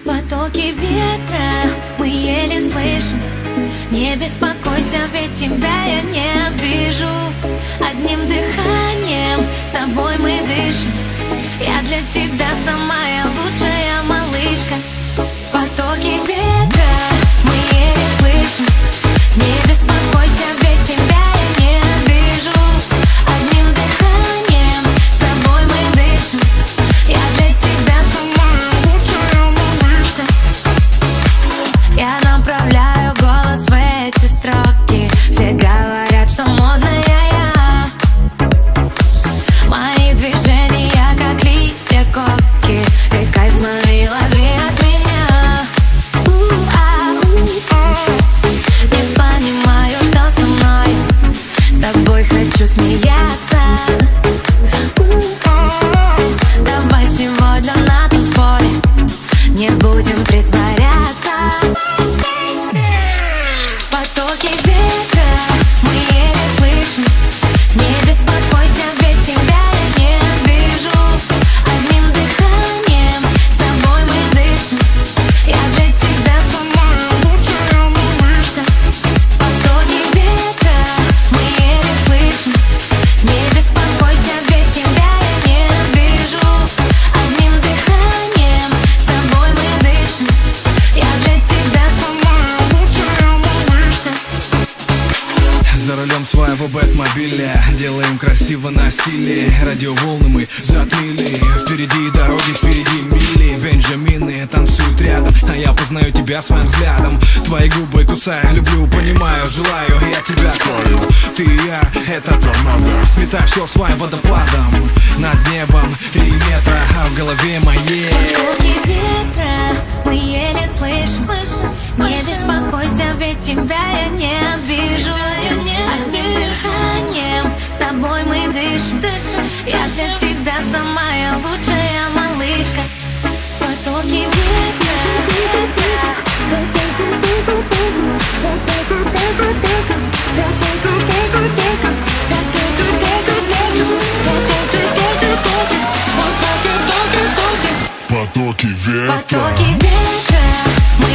Потоки ветра мы еле слышим. Не беспокойся, ведь тебя я не обижу. Одним дыханием с тобой мы дышим. Я для тебя самая лучшая малышка. Потоки ветра мы еле слышим. Не беспокойся, ведь тебя я не обижу. Одним дыханием с тобой мы дышим. Я для тебя самая лучшая малышка. Я направляю голос в эти строки. Все говорят, что модная я. Мои движения как листья коки. Ты кайф лови, лови от меня. Не понимаю, что со мной. С тобой хочу смеяться. Давай сегодня на танцполе не будем притворяться. Потоки ветра мы еле слышим. Не беспокойся, ведь тебя я не обижу. Одним дыханием с тобой мы дышим. Я для тебя самая лучшая малышка. Потоки ветра мы еле слышим. Не беспокойся, ведь тебя я не обижу. Одним дыханием с тобой мы дышим. Я для тебя самая лучшая малышка. За рулем своего бэк-мобиля делаем красиво на стиле. Радиоволны мы затмили. Впереди дороги, впереди мили. Бенджамины танцуют рядом, а я познаю тебя своим взглядом. Твои губы кусаю, люблю, понимаю, желаю. Я тебя твою, ты и я, это то много. Сметай все своим водопадом. Над небом 3 метра, а в голове моей Потоки ветра мы еле слышим. Не беспокойся, ведь тебя я не обижу. Одним дыханием с тобой мы дышим. Я для тебя самая лучшая малышка. Потоки ветра. Потоки ветра. Потоки ветра мы